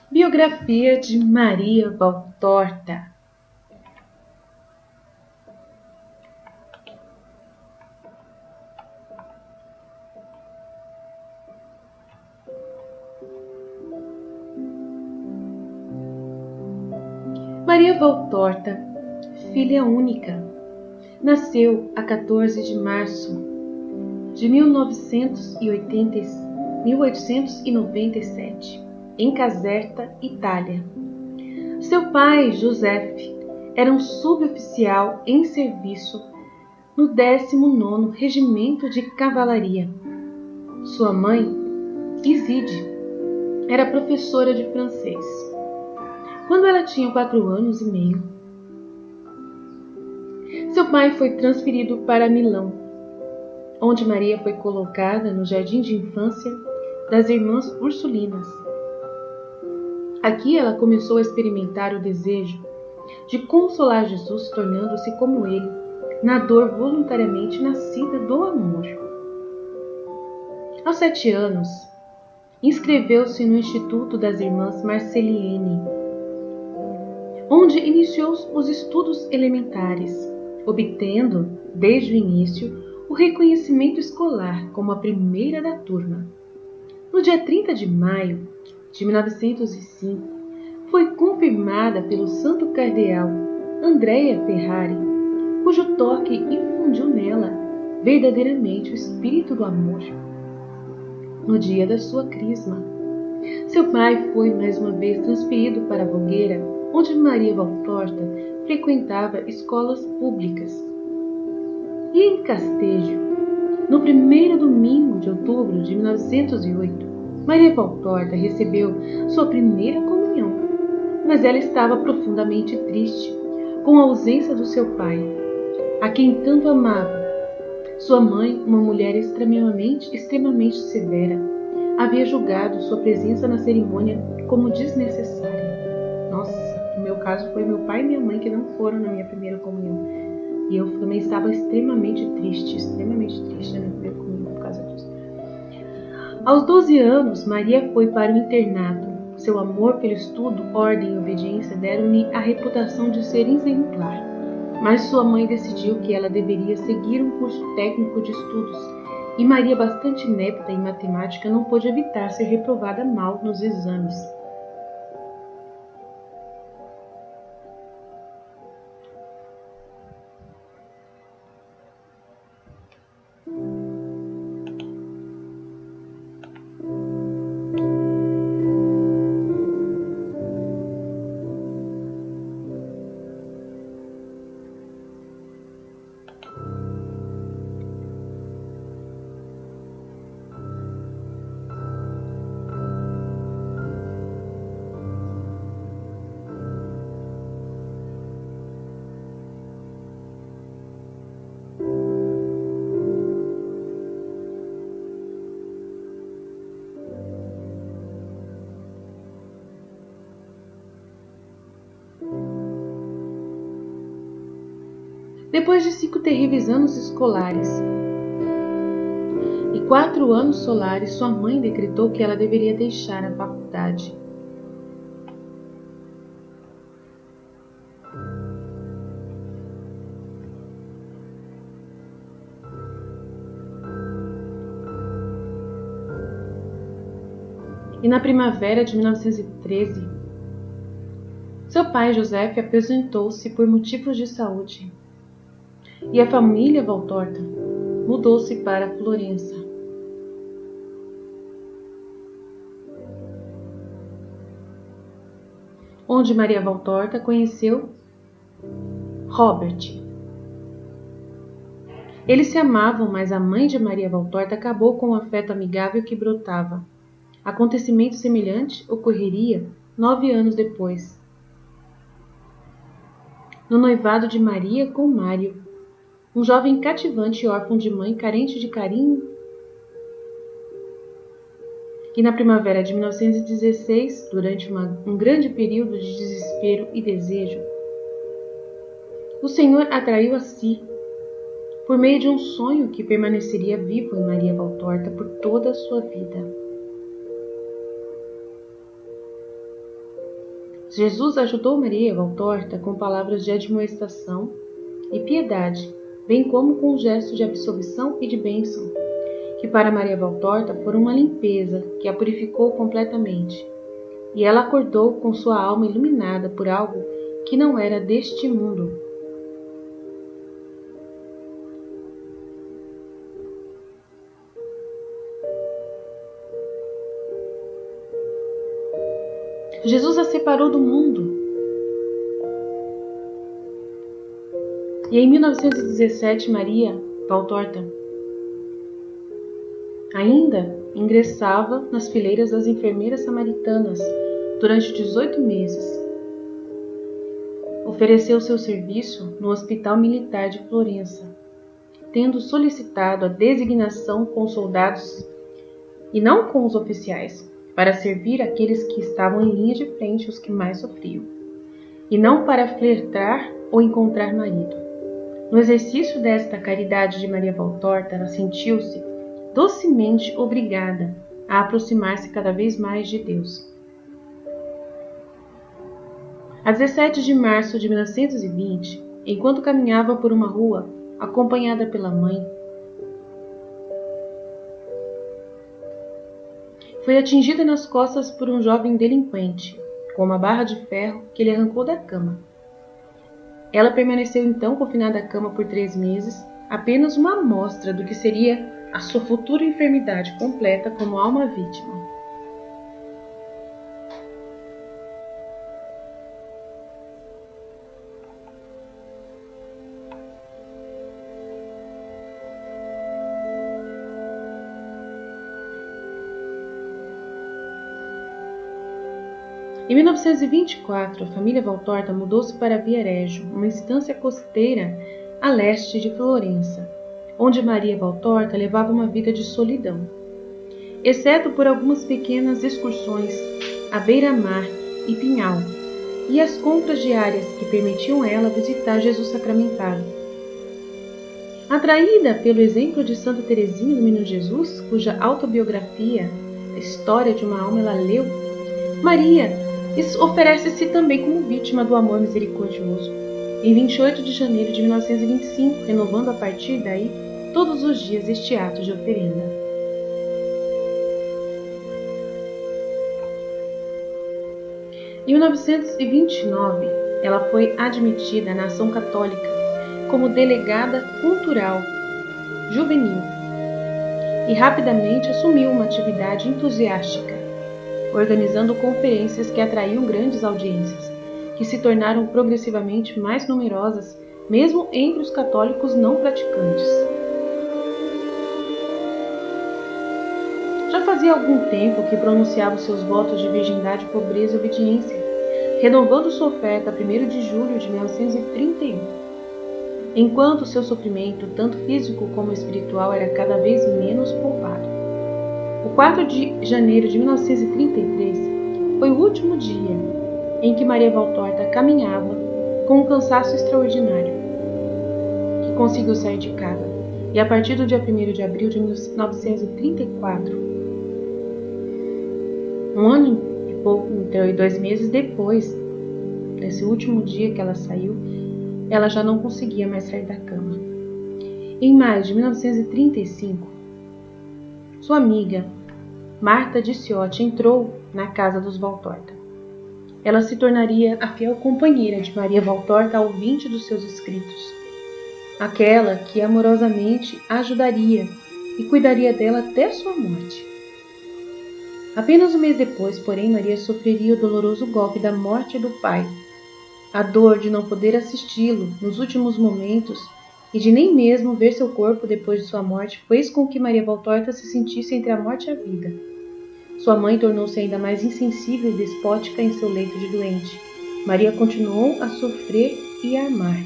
Biografia de Maria Valtorta. Maria Valtorta, filha única, nasceu a 14 de março de 1897, em Caserta, Itália. Seu pai, Giuseppe, era um suboficial em serviço no 19º Regimento de Cavalaria. Sua mãe, Iside, era professora de francês. Quando ela tinha 4 anos e meio, seu pai foi transferido para Milão, onde Maria foi colocada no jardim de infância das Irmãs Ursulinas. Aqui ela começou a experimentar o desejo de consolar Jesus, tornando-se como ele, na dor voluntariamente nascida do amor. Aos 7 anos, inscreveu-se no Instituto das Irmãs Marceliene, onde iniciou os estudos elementares, obtendo, desde o início, o reconhecimento escolar como a primeira da turma. No dia 30 de maio de 1905, foi confirmada pelo Santo Cardeal Andrea Ferrari, cujo toque infundiu nela verdadeiramente o espírito do amor. No dia da sua crisma, seu pai foi mais uma vez transferido para Voghera, onde Maria Valtorta frequentava escolas públicas. E em Castejo, no primeiro domingo de outubro de 1908, Maria Valtorta recebeu sua primeira comunhão, mas ela estava profundamente triste com a ausência do seu pai, a quem tanto amava. Sua mãe, uma mulher extremamente severa, havia julgado sua presença na cerimônia como desnecessária. Nossa, no meu caso foi meu pai e minha mãe que não foram na minha primeira comunhão. E eu também estava extremamente triste na minha primeira comunhão por causa disso. Aos 12 anos, Maria foi para o internato. Seu amor pelo estudo, ordem e obediência deram-lhe a reputação de ser exemplar. Mas sua mãe decidiu que ela deveria seguir um curso técnico de estudos, e Maria, bastante inepta em matemática, não pôde evitar ser reprovada mal nos exames. Depois de 5 terríveis anos escolares e 4 anos solares, sua mãe decretou que ela deveria deixar a faculdade. E na primavera de 1913, seu pai, José, aposentou-se por motivos de saúde. E a família Valtorta mudou-se para Florença. Onde Maria Valtorta conheceu Robert. Eles se amavam, mas a mãe de Maria Valtorta acabou com o afeto amigável que brotava. Acontecimento semelhante ocorreria 9 anos depois, no noivado de Maria com Mário, um jovem cativante e órfão de mãe, carente de carinho. E na primavera de 1916, durante um grande período de desespero e desejo, o Senhor atraiu a si, por meio de um sonho que permaneceria vivo em Maria Valtorta por toda a sua vida. Jesus ajudou Maria Valtorta com palavras de admoestação e piedade, bem como com um gesto de absolvição e de bênção, que para Maria Valtorta foram uma limpeza que a purificou completamente, e ela acordou com sua alma iluminada por algo que não era deste mundo. Jesus a separou do mundo. E em 1917, Maria Valtorta ainda ingressava nas fileiras das enfermeiras samaritanas durante 18 meses. Ofereceu seu serviço no Hospital Militar de Florença, tendo solicitado a designação com os soldados e não com os oficiais, para servir aqueles que estavam em linha de frente, os que mais sofriam, e não para flertar ou encontrar marido. No exercício desta caridade de Maria Valtorta, ela sentiu-se docemente obrigada a aproximar-se cada vez mais de Deus. A 17 de março de 1920, enquanto caminhava por uma rua, acompanhada pela mãe, foi atingida nas costas por um jovem delinquente, com uma barra de ferro que lhe arrancou da cama. Ela permaneceu então confinada à cama por 3 meses, apenas uma amostra do que seria a sua futura enfermidade completa como alma vítima. Em 1924, a família Valtorta mudou-se para Viareggio, uma estância costeira a leste de Florença, onde Maria Valtorta levava uma vida de solidão, exceto por algumas pequenas excursões à beira-mar e Pinhal, e as compras diárias que permitiam ela visitar Jesus sacramentado. Atraída pelo exemplo de Santa Teresinha do Menino Jesus, cuja autobiografia, a história de uma alma, ela leu, Maria oferece-se também como vítima do amor misericordioso. Em 28 de janeiro de 1925, renovando a partir daí todos os dias este ato de oferenda. Em 1929, ela foi admitida na Ação Católica como delegada cultural juvenil e rapidamente assumiu uma atividade entusiástica, organizando conferências que atraíam grandes audiências, que se tornaram progressivamente mais numerosas, mesmo entre os católicos não praticantes. Já fazia algum tempo que pronunciava seus votos de virgindade, pobreza e obediência, renovando sua oferta a 1º de julho de 1931. Enquanto seu sofrimento, tanto físico como espiritual, era cada vez menos poupado. O 4 de janeiro de 1933 foi o último dia em que Maria Valtorta caminhava com um cansaço extraordinário, que conseguiu sair de casa, e a partir do dia 1º de abril de 1934, um ano e pouco, então, e 2 meses depois desse último dia que ela saiu, ela já não conseguia mais sair da cama. Em maio de 1935, sua amiga Marta de Ciotti entrou na casa dos Valtorta. Ela se tornaria a fiel companheira de Maria Valtorta ao ouvinte dos seus escritos, aquela que amorosamente a ajudaria e cuidaria dela até sua morte. Apenas um mês depois, porém, Maria sofreria o doloroso golpe da morte do pai. A dor de não poder assisti-lo nos últimos momentos e de nem mesmo ver seu corpo depois de sua morte fez com que Maria Valtorta se sentisse entre a morte e a vida. Sua mãe tornou-se ainda mais insensível e despótica em seu leito de doente. Maria continuou a sofrer e a amar.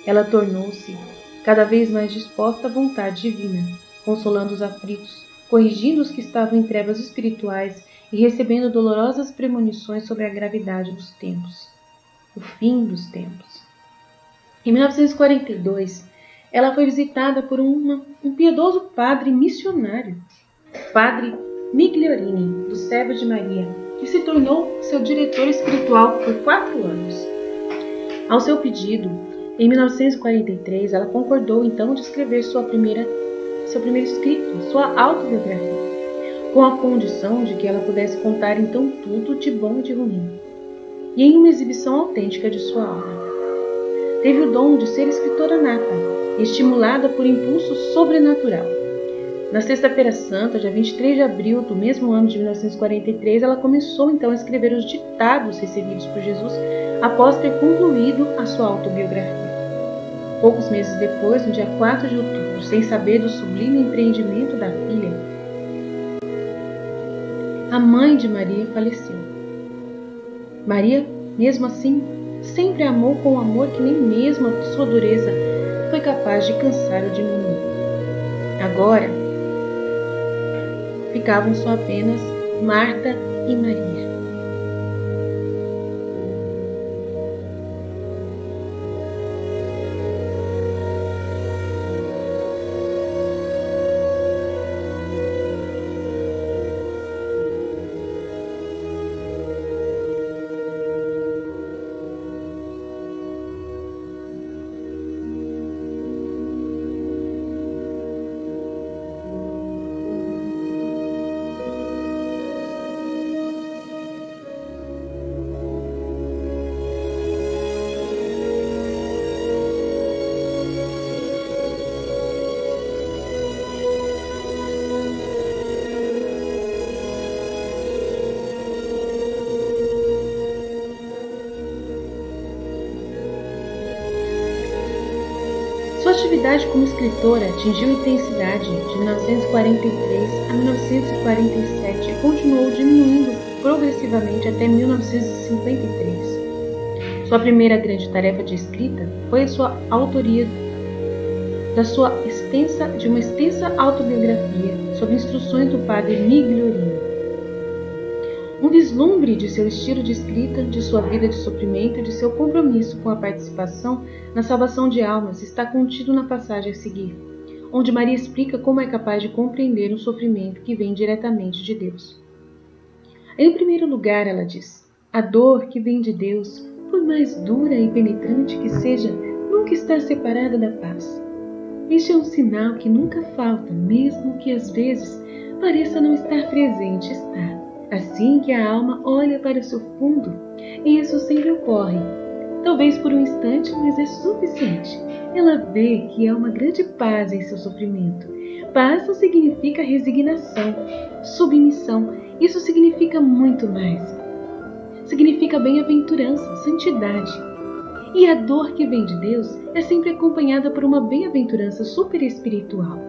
Ela tornou-se cada vez mais disposta à vontade divina, consolando os aflitos, corrigindo os que estavam em trevas espirituais e recebendo dolorosas premonições sobre a gravidade dos tempos, o fim dos tempos. Em 1942, ela foi visitada por um piedoso padre missionário, Padre Migliorini, do Servo de Maria, e se tornou seu diretor espiritual por 4 anos. Ao seu pedido, em 1943, ela concordou então de escrever seu primeiro escrito, sua autobiografia, com a condição de que ela pudesse contar então tudo de bom e de ruim, e em uma exibição autêntica de sua obra. Teve o dom de ser escritora nata, estimulada por impulso sobrenatural. Na Sexta-feira Santa, dia 23 de abril do mesmo ano de 1943, ela começou então a escrever os ditados recebidos por Jesus após ter concluído a sua autobiografia. Poucos meses depois, no dia 4 de outubro, sem saber do sublime empreendimento da filha, a mãe de Maria faleceu. Maria, mesmo assim, sempre a amou com um amor que nem mesmo a sua dureza foi capaz de cansar ou diminuir. Agora, ficavam só apenas Marta e Maria. Sua atividade como escritora atingiu intensidade de 1943 a 1947 e continuou diminuindo progressivamente até 1953. Sua primeira grande tarefa de escrita foi a sua autoria de uma extensa autobiografia sob instruções do padre Migliorino. Um vislumbre de seu estilo de escrita, de sua vida de sofrimento e de seu compromisso com a participação na salvação de almas está contido na passagem a seguir, onde Maria explica como é capaz de compreender um sofrimento que vem diretamente de Deus. Em primeiro lugar, ela diz, a dor que vem de Deus, por mais dura e penetrante que seja, nunca está separada da paz. Este é um sinal que nunca falta, mesmo que às vezes pareça não estar presente, está. Assim que a alma olha para o seu fundo, e isso sempre ocorre, talvez por um instante, mas é suficiente. Ela vê que há uma grande paz em seu sofrimento. Paz não significa resignação, submissão, isso significa muito mais. Significa bem-aventurança, santidade. E a dor que vem de Deus é sempre acompanhada por uma bem-aventurança superespiritual.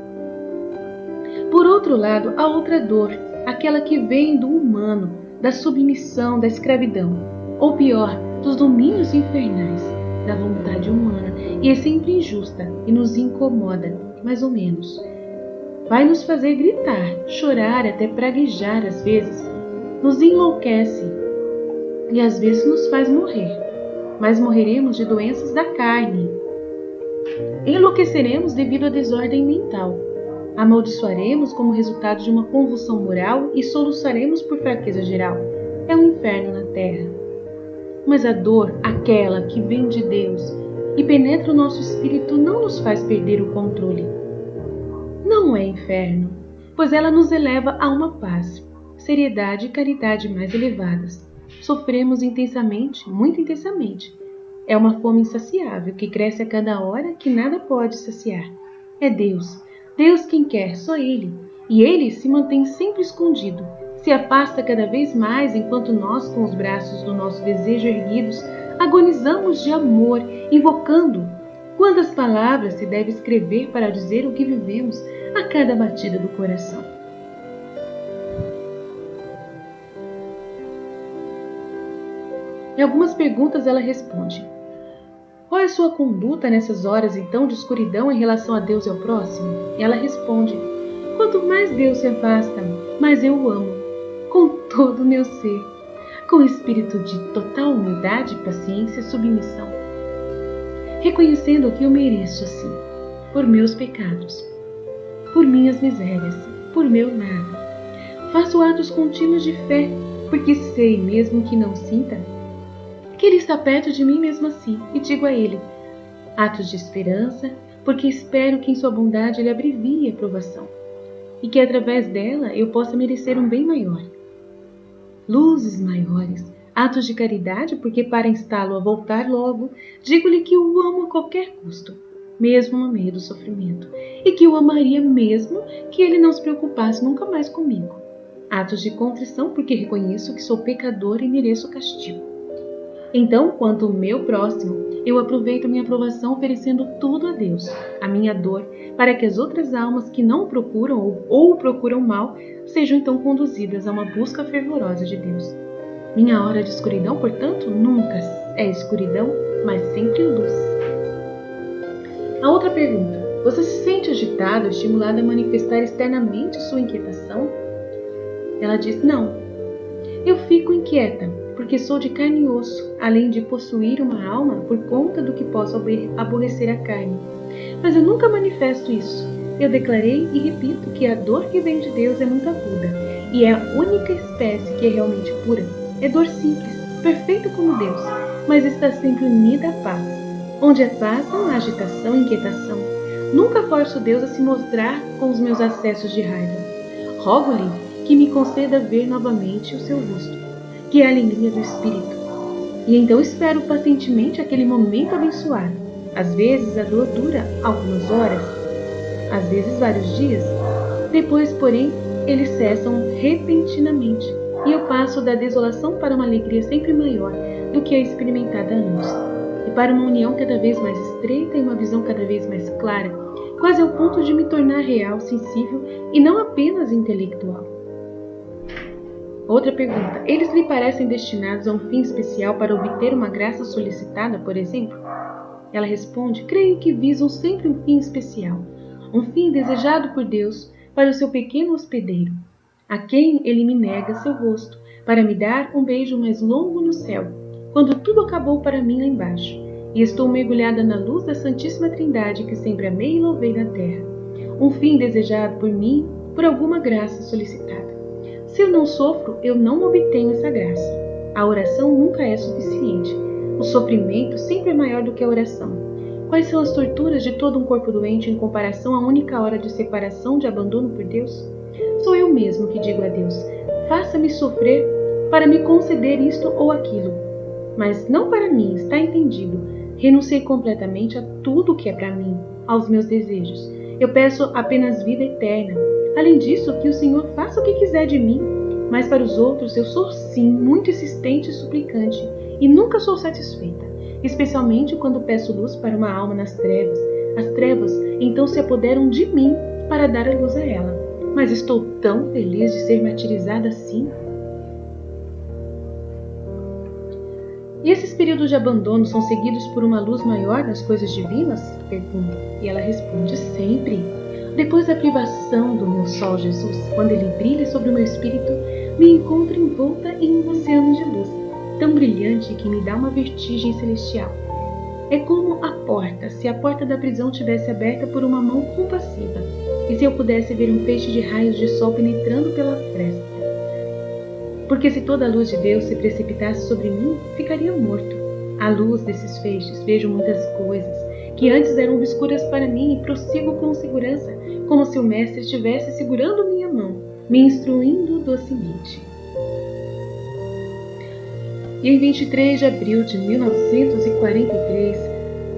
Por outro lado, a outra dor, aquela que vem do humano, da submissão, da escravidão, ou pior, dos domínios infernais, da vontade humana, e é sempre injusta e nos incomoda, mais ou menos. Vai nos fazer gritar, chorar, até praguejar às vezes, nos enlouquece e às vezes nos faz morrer, mas morreremos de doenças da carne. Enlouqueceremos devido à desordem mental. Amaldiçoaremos como resultado de uma convulsão moral e soluçaremos por fraqueza geral. É um inferno na terra. Mas a dor, aquela que vem de Deus e penetra o nosso espírito, não nos faz perder o controle. Não é inferno, pois ela nos eleva a uma paz, seriedade e caridade mais elevadas. Sofremos intensamente, muito intensamente. É uma fome insaciável que cresce a cada hora que nada pode saciar. É Deus. Deus quem quer, só Ele. E Ele se mantém sempre escondido, se afasta cada vez mais enquanto nós, com os braços do nosso desejo erguidos, agonizamos de amor, invocando. Quantas palavras se deve escrever para dizer o que vivemos a cada batida do coração? Em algumas perguntas ela responde: qual é a sua conduta nessas horas então de escuridão em relação a Deus e ao próximo? E ela responde: quanto mais Deus se afasta, mais eu o amo, com todo o meu ser, com espírito de total humildade, paciência e submissão, reconhecendo que eu mereço assim, por meus pecados, por minhas misérias, por meu nada. Faço atos contínuos de fé, porque sei, mesmo que não sinta, que Ele está perto de mim mesmo assim, e digo a Ele: atos de esperança, porque espero que em sua bondade Ele abrevie a provação, e que através dela eu possa merecer um bem maior. Luzes maiores, atos de caridade, porque para instá-lo a voltar logo, digo-lhe que o amo a qualquer custo, mesmo no meio do sofrimento, e que o amaria mesmo que ele não se preocupasse nunca mais comigo. Atos de contrição, porque reconheço que sou pecador e mereço castigo. Então, quanto ao meu próximo, eu aproveito minha aprovação oferecendo tudo a Deus, a minha dor, para que as outras almas que não o procuram ou o procuram mal, sejam então conduzidas a uma busca fervorosa de Deus. Minha hora de escuridão, portanto, nunca é escuridão, mas sempre luz. A outra pergunta: você se sente agitado, estimulado a manifestar externamente sua inquietação? Ela diz: não. Eu fico inquieta, porque sou de carne e osso, além de possuir uma alma por conta do que posso aborrecer a carne. Mas eu nunca manifesto isso. Eu declarei e repito que a dor que vem de Deus é muito aguda, e é a única espécie que é realmente pura. É dor simples, perfeita como Deus, mas está sempre unida à paz. Onde é paz, não há agitação e inquietação. Nunca forço Deus a se mostrar com os meus acessos de raiva. Rogo-lhe que me conceda ver novamente o seu rosto, que é a alegria do Espírito. E então espero pacientemente aquele momento abençoado. Às vezes a dor dura algumas horas, às vezes vários dias. Depois, porém, eles cessam repentinamente, e eu passo da desolação para uma alegria sempre maior do que a experimentada antes, e para uma união cada vez mais estreita e uma visão cada vez mais clara, quase ao ponto de me tornar real, sensível e não apenas intelectual. Outra pergunta: eles lhe parecem destinados a um fim especial para obter uma graça solicitada, por exemplo? Ela responde: creio que visam sempre um fim especial, um fim desejado por Deus para o seu pequeno hospedeiro, a quem ele me nega seu rosto, para me dar um beijo mais longo no céu, quando tudo acabou para mim lá embaixo, e estou mergulhada na luz da Santíssima Trindade que sempre amei e louvei na terra. Um fim desejado por mim, por alguma graça solicitada. Se eu não sofro, eu não obtenho essa graça. A oração nunca é suficiente. O sofrimento sempre é maior do que a oração. Quais são as torturas de todo um corpo doente em comparação à única hora de separação, de abandono por Deus? Sou eu mesmo que digo a Deus: faça-me sofrer para me conceder isto ou aquilo. Mas não para mim, está entendido. Renunciei completamente a tudo o que é para mim, aos meus desejos. Eu peço apenas vida eterna. Além disso, que o Senhor faça o que quiser de mim. Mas para os outros eu sou sim muito insistente e suplicante, e nunca sou satisfeita, especialmente quando peço luz para uma alma nas trevas. As trevas então se apoderam de mim para dar a luz a ela. Mas estou tão feliz de ser martirizada assim. E esses períodos de abandono são seguidos por uma luz maior nas coisas divinas? Pergunto. E ela responde: sempre. Depois da privação do meu sol Jesus, quando ele brilha sobre o meu espírito, me encontro envolta em um oceano de luz, tão brilhante que me dá uma vertigem celestial. É como a porta, se a porta da prisão tivesse aberta por uma mão compassiva, e se eu pudesse ver um feixe de raios de sol penetrando pela fresta. Porque se toda a luz de Deus se precipitasse sobre mim, ficaria morto. À luz desses feixes vejo muitas coisas que antes eram obscuras para mim e prossigo com segurança, como se o mestre estivesse segurando minha mão, me instruindo docemente. E em 23 de abril de 1943,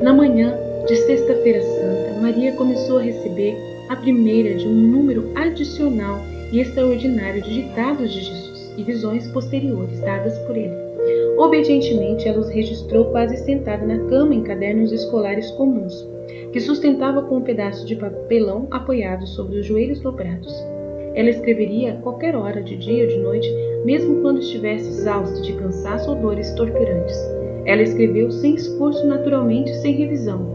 na manhã de Sexta-feira Santa, Maria começou a receber a primeira de um número adicional e extraordinário de ditados de Jesus e visões posteriores dadas por ele. Obedientemente, ela os registrou quase sentada na cama em cadernos escolares comuns, que sustentava com um pedaço de papelão apoiado sobre os joelhos dobrados. Ela escreveria a qualquer hora, de dia ou de noite, mesmo quando estivesse exausta de cansaço ou dores torturantes. Ela escreveu sem esforço, naturalmente, sem revisão.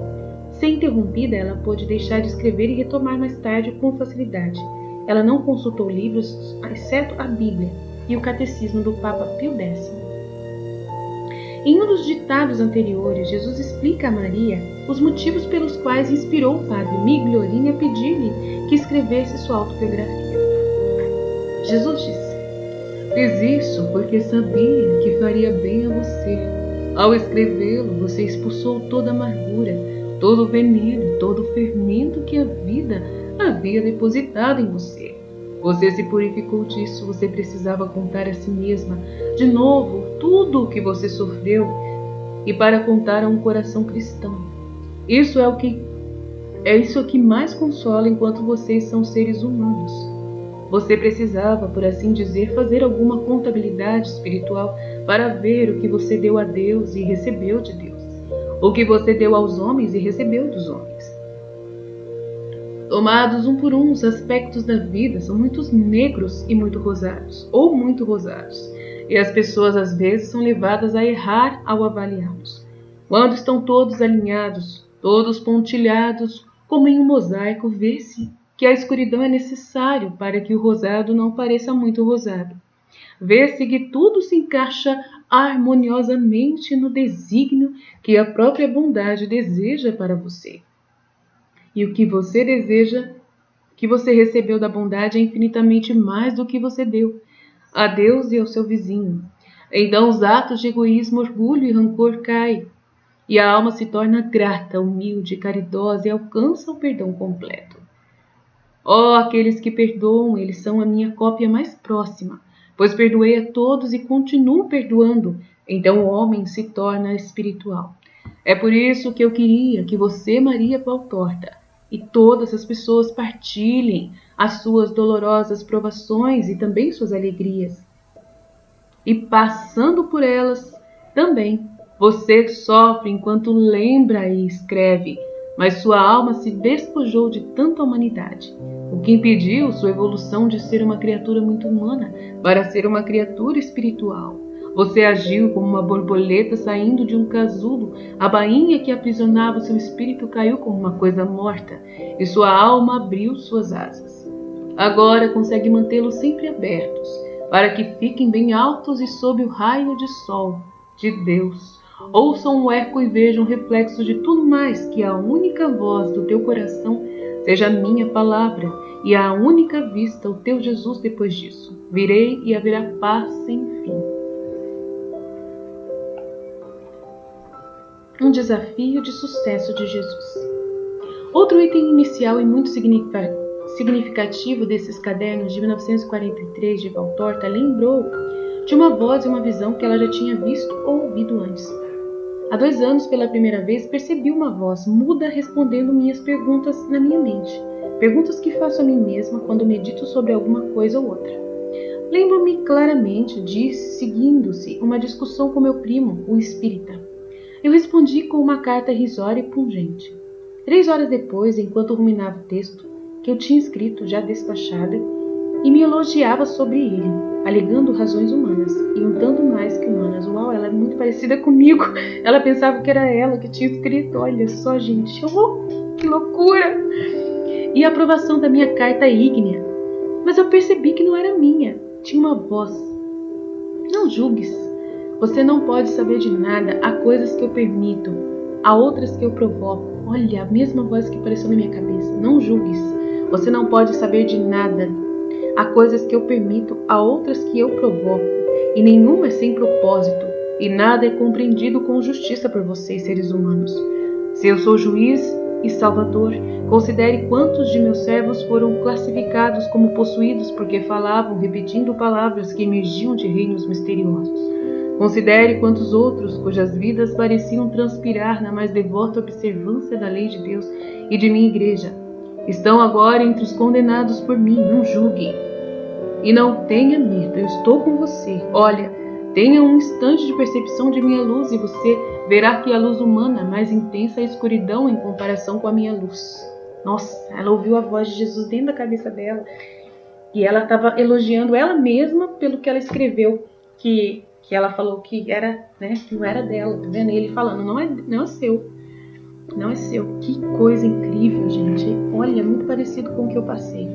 Sem interrompida, ela pôde deixar de escrever e retomar mais tarde com facilidade. Ela não consultou livros, exceto a Bíblia e o Catecismo do Papa Pio X. Em um dos ditados anteriores, Jesus explica a Maria os motivos pelos quais inspirou o padre Migliorini a pedir-lhe que escrevesse sua autobiografia. Jesus disse: Fiz isso porque sabia que faria bem a você. Ao escrevê-lo, você expulsou toda a amargura, todo o veneno, todo o fermento que a vida havia depositado em você. Você se purificou disso, você precisava contar a si mesma de novo tudo o que você sofreu e para contar a um coração cristão. Isso é o que mais consola enquanto vocês são seres humanos. Você precisava, por assim dizer, fazer alguma contabilidade espiritual para ver o que você deu a Deus e recebeu de Deus, o que você deu aos homens e recebeu dos homens. Tomados um por um, os aspectos da vida são muito negros e muito rosados, ou muito rosados, e as pessoas às vezes são levadas a errar ao avaliá-los. Quando estão todos alinhados, todos pontilhados, como em um mosaico, vê-se que a escuridão é necessário para que o rosado não pareça muito rosado. Vê-se que tudo se encaixa harmoniosamente no desígnio que a própria bondade deseja para você. E o que você deseja, que você recebeu da bondade é infinitamente mais do que você deu a Deus e ao seu vizinho. Então os atos de egoísmo, orgulho e rancor caem, e a alma se torna grata, humilde, caridosa e alcança o perdão completo. Oh, aqueles que perdoam, eles são a minha cópia mais próxima, pois perdoei a todos e continuo perdoando. Então o homem se torna espiritual. É por isso que eu queria que você, Maria Valtorta, e todas as pessoas partilhem as suas dolorosas provações e também suas alegrias. E passando por elas também, você sofre enquanto lembra e escreve, mas sua alma se despojou de tanta humanidade, o que impediu sua evolução de ser uma criatura muito humana para ser uma criatura espiritual. Você agiu como uma borboleta saindo de um casulo, a bainha que aprisionava seu espírito caiu como uma coisa morta, e sua alma abriu suas asas. Agora consegue mantê-los sempre abertos, para que fiquem bem altos e sob o raio de sol de Deus. Ouçam o eco e vejam o reflexo de tudo mais, que a única voz do teu coração seja a minha palavra, e a única vista o teu Jesus depois disso. Virei e haverá paz sem fim. Um desafio de sucesso de Jesus. Outro item inicial e muito significativo desses cadernos de 1943 de Valtorta lembrou de uma voz e uma visão que ela já tinha visto ou ouvido antes. Há 2 anos, pela primeira vez, percebi uma voz muda respondendo minhas perguntas na minha mente. Perguntas que faço a mim mesma quando medito sobre alguma coisa ou outra. Lembro-me claramente de seguindo-se uma discussão com meu primo, o espírita. Eu respondi com uma carta irrisória e pungente. 3 horas depois, enquanto ruminava o texto, que eu tinha escrito, já despachada, e me elogiava sobre ele, alegando razões humanas, e um tanto mais que humanas. Uau, ela é muito parecida comigo. Ela pensava que era ela que tinha escrito. Olha só, gente. Que loucura! E a aprovação da minha carta ígnea. Mas eu percebi que não era minha. Tinha uma voz. Não julgues. Você não pode saber de nada. Há coisas que eu permito, há outras que eu provoco. Olha, a mesma voz que apareceu na minha cabeça. Não julgues. Você não pode saber de nada. Há coisas que eu permito, há outras que eu provoco. E nenhuma é sem propósito. E nada é compreendido com justiça por vocês, seres humanos. Se eu sou juiz e salvador, considere quantos de meus servos foram classificados como possuídos porque falavam, repetindo palavras que emergiam de reinos misteriosos. Considere quantos outros, cujas vidas pareciam transpirar na mais devota observância da lei de Deus e de minha igreja, estão agora entre os condenados por mim. Não julgue. E não tenha medo, eu estou com você. Olha, tenha um instante de percepção de minha luz e você verá que a luz humana é mais intensa a escuridão em comparação com a minha luz. Nossa, ela ouviu a voz de Jesus dentro da cabeça dela e ela estava elogiando ela mesma pelo que ela escreveu, que ela falou que era, né, que não era dela, tá vendo? E ele falando, não é seu. Não é seu. Que coisa incrível, gente. Olha, muito parecido com o que eu passei.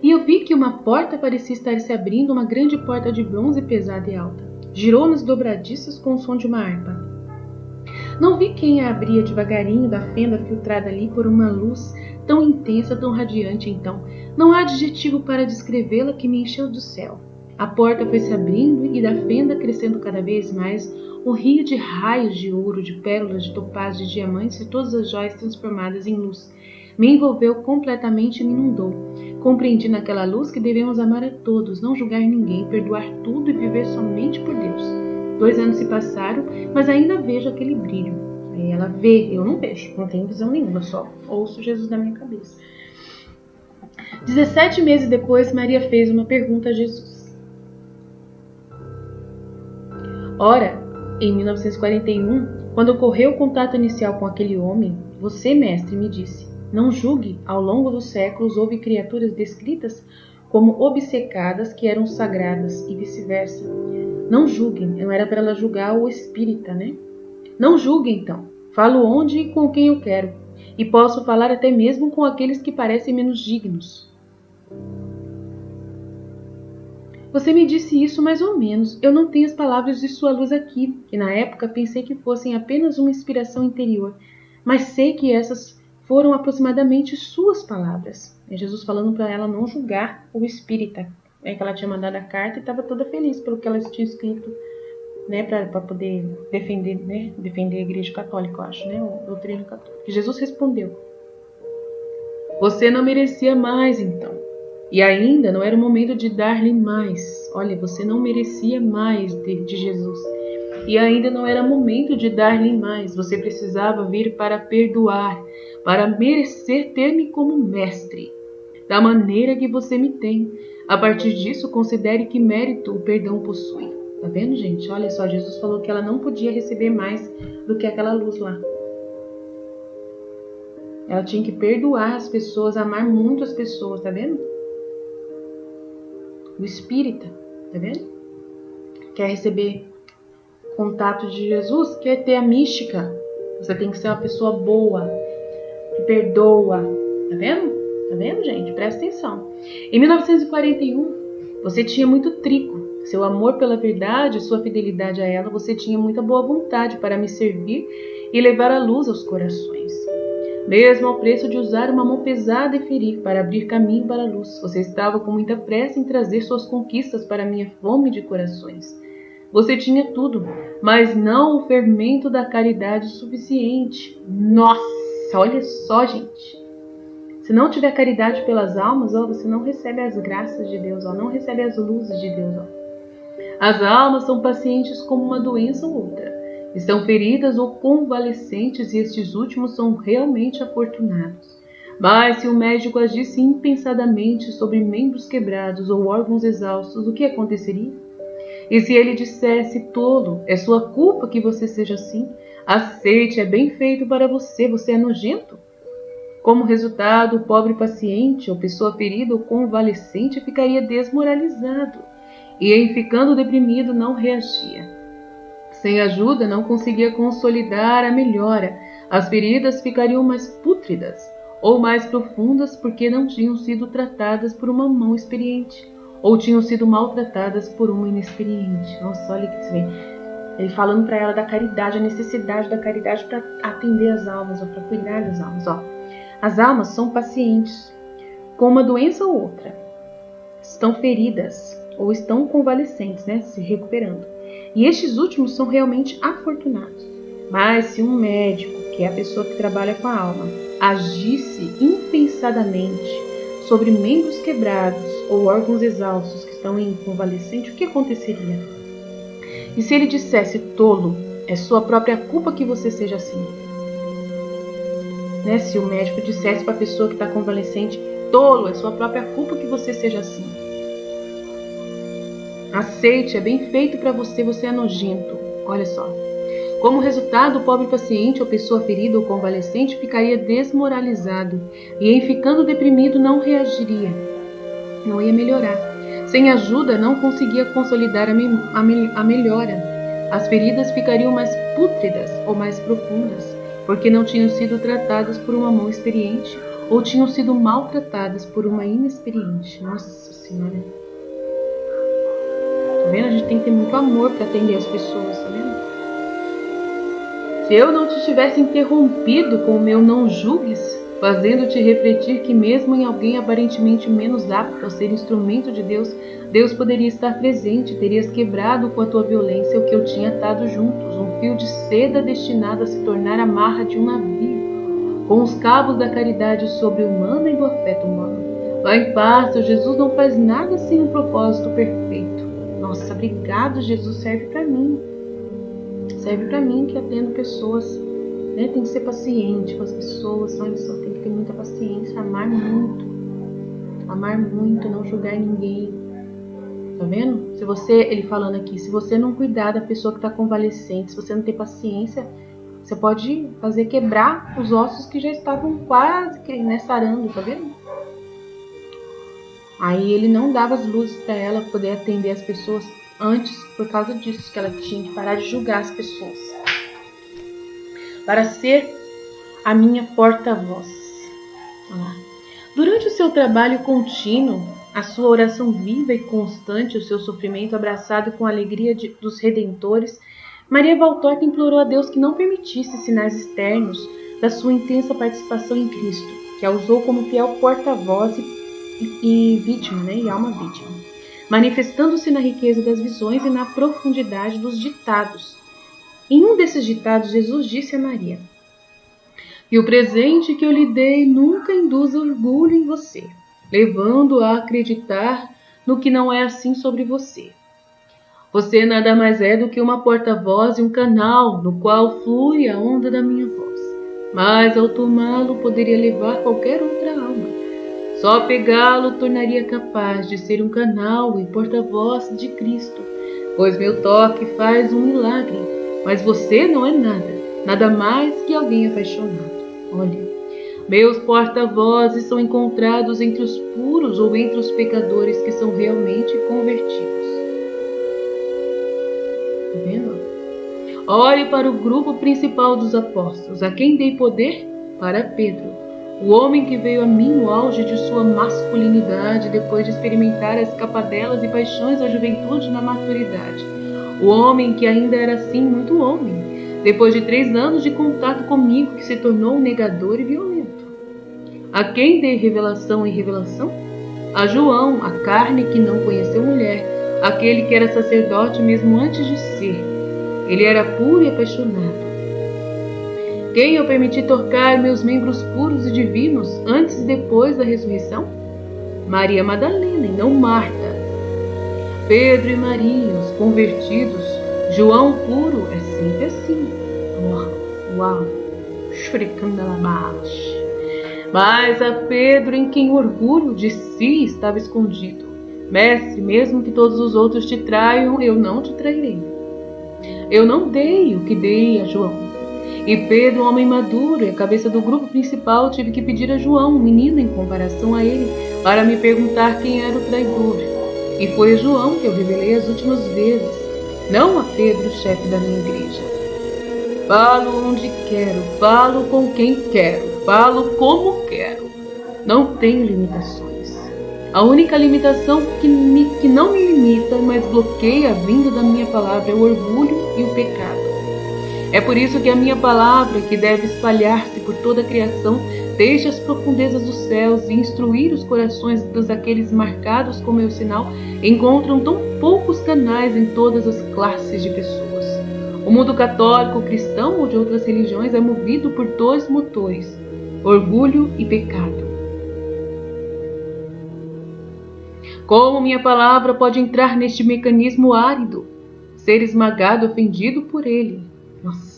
E eu vi que uma porta parecia estar se abrindo, uma grande porta de bronze pesada e alta. Girou nas dobradiças com o som de uma harpa. Não vi quem a abria devagarinho da fenda filtrada ali por uma luz tão intensa, tão radiante, então. Não há adjetivo para descrevê-la que me encheu do céu. A porta foi se abrindo e da fenda crescendo cada vez mais um rio de raios de ouro, de pérolas, de topázio, de diamantes e todas as joias transformadas em luz. Me envolveu completamente e me inundou. Compreendi naquela luz que devemos amar a todos, não julgar ninguém, perdoar tudo e viver somente por Deus. 2 anos se passaram, mas ainda vejo aquele brilho. Aí ela vê, eu não vejo, não tenho visão nenhuma, só ouço Jesus na minha cabeça. 17 meses depois, Maria fez uma pergunta a Jesus. Ora, em 1941, quando ocorreu o contato inicial com aquele homem, você, mestre, me disse, não julgue, ao longo dos séculos houve criaturas descritas como obcecadas que eram sagradas e vice-versa. Não julguem, não era para ela julgar o espírita, né? Não julguem, então. Falo onde e com quem eu quero. E posso falar até mesmo com aqueles que parecem menos dignos. Você me disse isso mais ou menos. Eu não tenho as palavras de sua luz aqui, que na época pensei que fossem apenas uma inspiração interior. Mas sei que essas foram aproximadamente suas palavras. É Jesus falando para ela não julgar o espírita. É que ela tinha mandado a carta e estava toda feliz pelo que ela tinha escrito, né, para poder defender, né, defender a Igreja Católica, eu acho, né, a doutrina católica. E Jesus respondeu: você não merecia mais, então. E ainda não era o momento de dar-lhe mais. Olha, você não merecia mais de Jesus. E ainda não era momento de dar-lhe mais. Você precisava vir para perdoar, para merecer ter-me como mestre, da maneira que você me tem. A partir disso, considere que mérito o perdão possui. Tá vendo, gente? Olha só, Jesus falou que ela não podia receber mais do que aquela luz lá. Ela tinha que perdoar as pessoas, amar muito as pessoas, tá vendo? O espírita, tá vendo? Quer receber contato de Jesus, quer ter a mística. Você tem que ser uma pessoa boa, que perdoa. Tá vendo? Tá vendo, gente? Presta atenção. Em 1941, você tinha muito trigo. Seu amor pela verdade, sua fidelidade a ela, você tinha muita boa vontade para me servir e levar a luz aos corações. Mesmo ao preço de usar uma mão pesada e ferir para abrir caminho para a luz, você estava com muita pressa em trazer suas conquistas para minha fome de corações. Você tinha tudo, mas não o fermento da caridade suficiente. Nossa, olha só, gente. Se não tiver caridade pelas almas, você não recebe as graças de Deus, não recebe as luzes de Deus. As almas são pacientes como uma doença ou outra. Estão feridas ou convalescentes e estes últimos são realmente afortunados. Mas se o médico agisse impensadamente sobre membros quebrados ou órgãos exaustos, o que aconteceria? E se ele dissesse, tolo, é sua culpa que você seja assim? Aceite, é bem feito para você, você é nojento? Como resultado, o pobre paciente, ou pessoa ferida ou convalescente, ficaria desmoralizado e, em ficando deprimido, não reagia. Sem ajuda, não conseguia consolidar a melhora. As feridas ficariam mais pútridas ou mais profundas porque não tinham sido tratadas por uma mão experiente ou tinham sido maltratadas por uma inexperiente. Nossa, olha que vem. Ele falando para ela da caridade, a necessidade da caridade para atender as almas, ou para cuidar das almas. As almas são pacientes com uma doença ou outra. Estão feridas ou estão convalescentes, né, se recuperando. E estes últimos são realmente afortunados. Mas se um médico, que é a pessoa que trabalha com a alma, agisse impensadamente sobre membros quebrados ou órgãos exaustos que estão em convalescente, o que aconteceria? E se ele dissesse, tolo, é sua própria culpa que você seja assim? Né? Se o médico dissesse para a pessoa que está convalescente, tolo, é sua própria culpa que você seja assim. Aceite, é bem feito para você, você é nojento. Olha só. Como resultado, o pobre paciente ou pessoa ferida ou convalescente ficaria desmoralizado e, em ficando deprimido, não reagiria, não ia melhorar. Sem ajuda, não conseguia consolidar a melhora. As feridas ficariam mais pútridas ou mais profundas, porque não tinham sido tratadas por uma mão experiente ou tinham sido maltratadas por uma inexperiente. Nossa Senhora! Tá vendo? A gente tem que ter muito amor para atender as pessoas, tá vendo? Se eu não te tivesse interrompido com o meu não julgues, fazendo-te refletir que mesmo em alguém aparentemente menos apto a ser instrumento de Deus, Deus poderia estar presente, terias quebrado com a tua violência o que eu tinha atado juntos, um fio de seda destinado a se tornar a marra de um navio, com os cabos da caridade sobre-humana e do afeto humano. Vá em paz, seu Jesus não faz nada sem um propósito perfeito. Nossa, obrigado, Jesus, serve para mim. Serve para mim que atendo pessoas, né? Tem que ser paciente com as pessoas, olha só, tem que ter muita paciência, amar muito, não julgar ninguém. Tá vendo? Se você, ele falando aqui, se você não cuidar da pessoa que está convalescente, se você não ter paciência, você pode fazer quebrar os ossos que já estavam quase sarando, tá vendo? Aí ele não dava as luzes para ela poder atender as pessoas antes, por causa disso, que ela tinha que parar de julgar as pessoas. Para ser a minha porta-voz. Durante o seu trabalho contínuo, a sua oração viva e constante, o seu sofrimento abraçado com a alegria dos redentores, Maria Valtorta implorou a Deus que não permitisse sinais externos da sua intensa participação em Cristo, que a usou como fiel porta-voz e vítima, né, e alma vítima, manifestando-se na riqueza das visões e na profundidade dos ditados. Em um desses ditados, Jesus disse a Maria: "E o presente que eu lhe dei nunca induza orgulho em você, levando-a a acreditar no que não é assim sobre você. Você nada mais é do que uma porta-voz e um canal no qual flui a onda da minha voz. Mas ao tomá-lo poderia levar qualquer outra alma. Só pegá-lo tornaria capaz de ser um canal e porta-voz de Cristo, pois meu toque faz um milagre, mas você não é nada mais que alguém apaixonado. Olha, meus porta-vozes são encontrados entre os puros ou entre os pecadores que são realmente convertidos." Tá vendo? Olhe para o grupo principal dos apóstolos, a quem dei poder? Para Pedro, o homem que veio a mim no auge de sua masculinidade, depois de experimentar as escapadelas e paixões da juventude na maturidade. O homem que ainda era assim muito homem, depois de 3 anos de contato comigo, que se tornou um negador e violento. A quem dei revelação e revelação? A João, a carne que não conheceu mulher, aquele que era sacerdote mesmo antes de ser. Ele era puro e apaixonado. Quem eu permiti tocar meus membros puros e divinos antes e depois da ressurreição? Maria Madalena e não Marta. Pedro e Maria, os convertidos. João puro é sempre assim. Uau! Mas a Pedro em quem o orgulho de si estava escondido. Mestre, mesmo que todos os outros te traiam, eu não te trairei. Eu não dei o que dei a João. E Pedro, um homem maduro e a cabeça do grupo principal, tive que pedir a João, um menino em comparação a ele, para me perguntar quem era o traidor. E foi a João que eu revelei as últimas vezes, não a Pedro, chefe da minha igreja. Falo onde quero, falo com quem quero, falo como quero. Não tenho limitações. A única limitação que não me limita, mas bloqueia a vinda da minha palavra é o orgulho e o pecado. É por isso que a minha palavra, que deve espalhar-se por toda a criação, desde as profundezas dos céus e instruir os corações daqueles marcados com meu sinal, encontram tão poucos canais em todas as classes de pessoas. O mundo católico, cristão ou de outras religiões é movido por 2 motores, orgulho e pecado. Como minha palavra pode entrar neste mecanismo árido, ser esmagado, ofendido por ele? Nossa.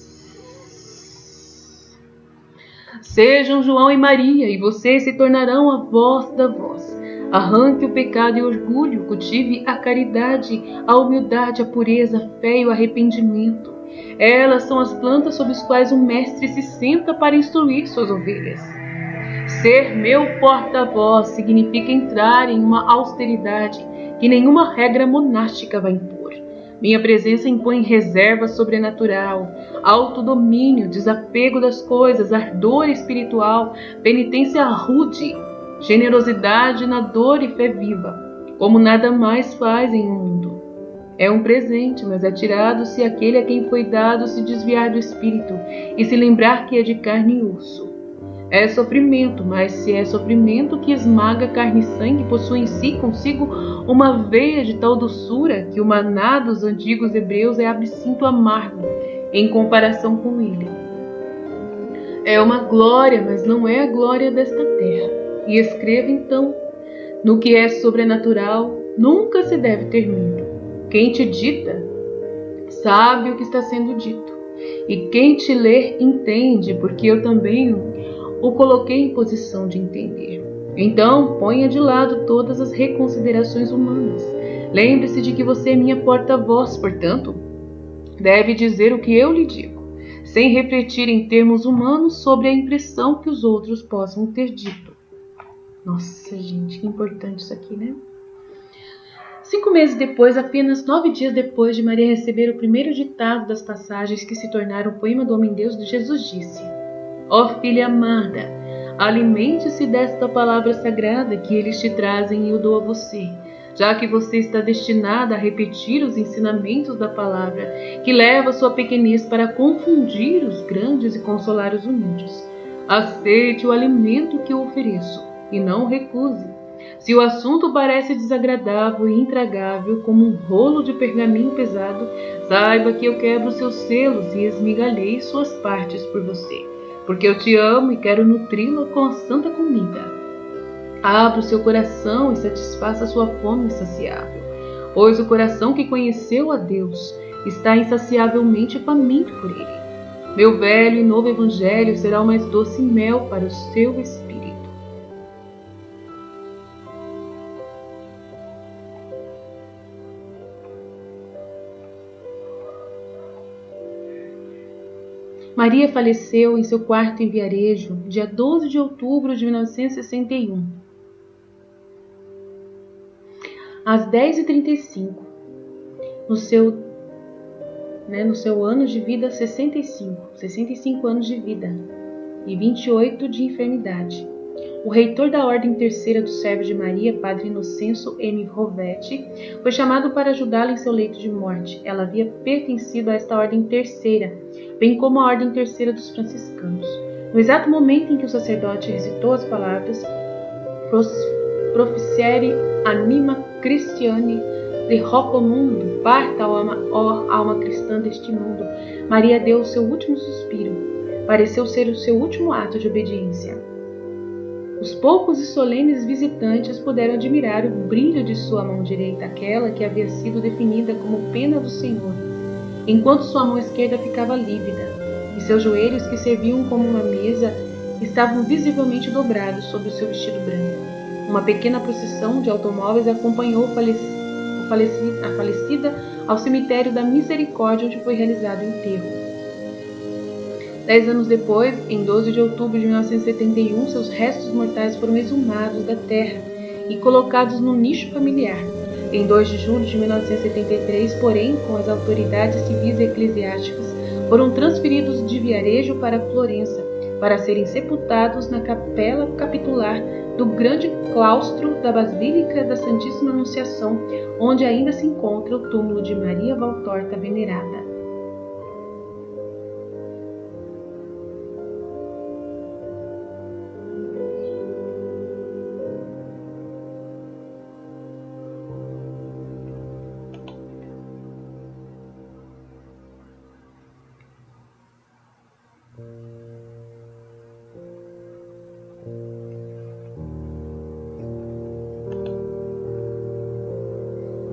Sejam João e Maria, e vocês se tornarão a voz da voz. Arranque o pecado e o orgulho, cultive a caridade, a humildade, a pureza, a fé e o arrependimento. Elas são as plantas sob as quais um mestre se senta para instruir suas ovelhas. Ser meu porta-voz significa entrar em uma austeridade que nenhuma regra monástica vai impor. Minha presença impõe reserva sobrenatural, autodomínio, desapego das coisas, ardor espiritual, penitência rude, generosidade na dor e fé viva, como nada mais faz em um mundo. É um presente, mas é tirado se aquele a quem foi dado se desviar do espírito e se lembrar que é de carne e osso. É sofrimento, mas se é sofrimento que esmaga carne e sangue, possui em si consigo uma veia de tal doçura que o maná dos antigos hebreus é absinto amargo em comparação com ele. É uma glória, mas não é a glória desta terra. E escreva então, no que é sobrenatural, nunca se deve ter medo. Quem te dita, sabe o que está sendo dito. E quem te lê, entende, porque eu também o coloquei em posição de entender. Então, ponha de lado todas as reconsiderações humanas. Lembre-se de que você é minha porta-voz, portanto, deve dizer o que eu lhe digo, sem refletir em termos humanos sobre a impressão que os outros possam ter dito. Nossa, gente, que importante isso aqui, né? 5 meses depois, apenas 9 dias depois de Maria receber o primeiro ditado das passagens que se tornaram o poema do Homem-Deus, Jesus disse: Ó filha amada, alimente-se desta palavra sagrada que eles te trazem e eu dou a você, já que você está destinada a repetir os ensinamentos da palavra, que leva sua pequenez para confundir os grandes e consolar os humildes. Aceite o alimento que eu ofereço e não o recuse. Se o assunto parece desagradável e intragável, como um rolo de pergaminho pesado, saiba que eu quebro seus selos e esmigalhei suas partes por você, porque eu te amo e quero nutri-lo com a santa comida. Abra o seu coração e satisfaça sua fome insaciável, pois o coração que conheceu a Deus está insaciavelmente faminto por ele. Meu velho e novo evangelho será o mais doce mel para o seu espírito. Maria faleceu em seu quarto em Viarejo, dia 12 de outubro de 1961, às 10h35, no seu ano de vida 65 anos de vida e 28 de enfermidade. O reitor da Ordem Terceira dos Servos de Maria, Padre Inocêncio M. Rovetti, foi chamado para ajudá-la em seu leito de morte. Ela havia pertencido a esta Ordem Terceira, bem como a Ordem Terceira dos Franciscanos. No exato momento em que o sacerdote recitou as palavras Proficiere anima Christiane de hoco mundo, parta, ó alma cristã deste mundo, Maria deu o seu último suspiro. Pareceu ser o seu último ato de obediência. Os poucos e solenes visitantes puderam admirar o brilho de sua mão direita, aquela que havia sido definida como pena do Senhor, enquanto sua mão esquerda ficava lívida, e seus joelhos, que serviam como uma mesa, estavam visivelmente dobrados sobre o seu vestido branco. Uma pequena procissão de automóveis acompanhou a falecida ao cemitério da Misericórdia, onde foi realizado o enterro. 10 anos depois, em 12 de outubro de 1971, seus restos mortais foram exumados da terra e colocados no nicho familiar. Em 2 de julho de 1973, porém, com as autoridades civis e eclesiásticas, foram transferidos de Viarejo para Florença, para serem sepultados na capela capitular do grande claustro da Basílica da Santíssima Anunciação, onde ainda se encontra o túmulo de Maria Valtorta Venerada.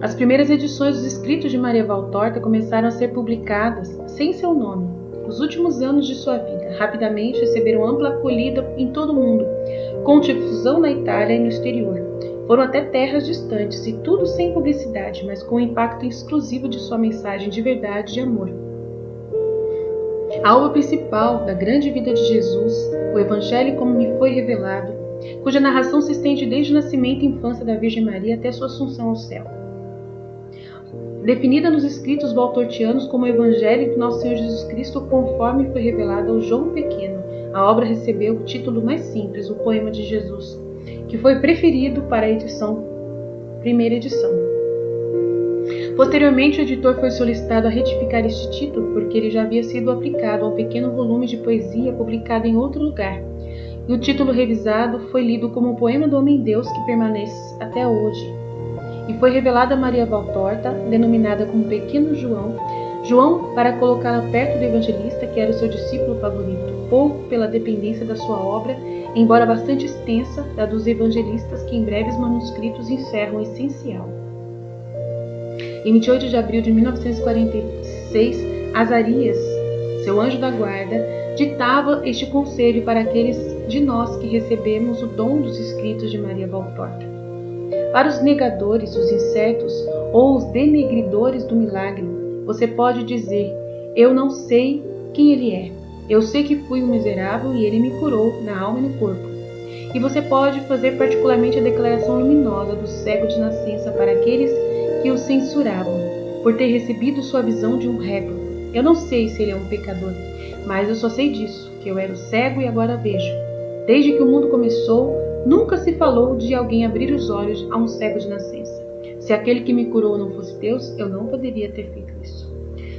As primeiras edições dos escritos de Maria Valtorta começaram a ser publicadas sem seu nome. Os últimos anos de sua vida rapidamente receberam ampla acolhida em todo o mundo, com difusão na Itália e no exterior. Foram até terras distantes, e tudo sem publicidade, mas com o impacto exclusivo de sua mensagem de verdade e de amor. A alma principal da grande vida de Jesus, o Evangelho como me foi revelado, cuja narração se estende desde o nascimento e infância da Virgem Maria até sua assunção ao céu. Definida nos escritos valtortianos como o Evangelho de Nosso Senhor Jesus Cristo, conforme foi revelado ao João Pequeno, a obra recebeu o título mais simples, o Poema de Jesus, que foi preferido para a primeira edição. Posteriormente, o editor foi solicitado a retificar este título, porque ele já havia sido aplicado a um pequeno volume de poesia publicado em outro lugar, e o título revisado foi lido como o poema do Homem-Deus que permanece até hoje. E foi revelada a Maria Valtorta, denominada como Pequeno João para colocá-la perto do evangelista, que era o seu discípulo favorito, pouco pela dependência da sua obra, embora bastante extensa, da dos evangelistas que em breves manuscritos encerram o essencial. Em 28 de abril de 1946, Azarias, seu anjo da guarda, ditava este conselho para aqueles de nós que recebemos o dom dos escritos de Maria Valtorta. Para os negadores, os incertos ou os denegridores do milagre, você pode dizer: eu não sei quem ele é. Eu sei que fui um miserável e ele me curou na alma e no corpo. E você pode fazer particularmente a declaração luminosa do cego de nascença para aqueles que o censuravam, por ter recebido sua visão de um réprobo. Eu não sei se ele é um pecador, mas eu só sei disso, que eu era o cego e agora vejo. Desde que o mundo começou, nunca se falou de alguém abrir os olhos a um cego de nascença. Se aquele que me curou não fosse Deus, eu não poderia ter feito isso.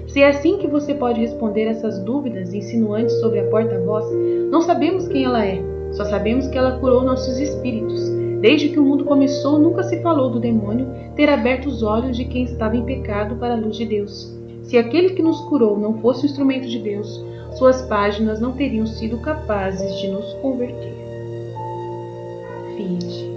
Se é assim que você pode responder essas dúvidas insinuantes sobre a porta-voz, não sabemos quem ela é, só sabemos que ela curou nossos espíritos. Desde que o mundo começou, nunca se falou do demônio ter aberto os olhos de quem estava em pecado para a luz de Deus. Se aquele que nos curou não fosse um instrumento de Deus, suas páginas não teriam sido capazes de nos converter. Fide.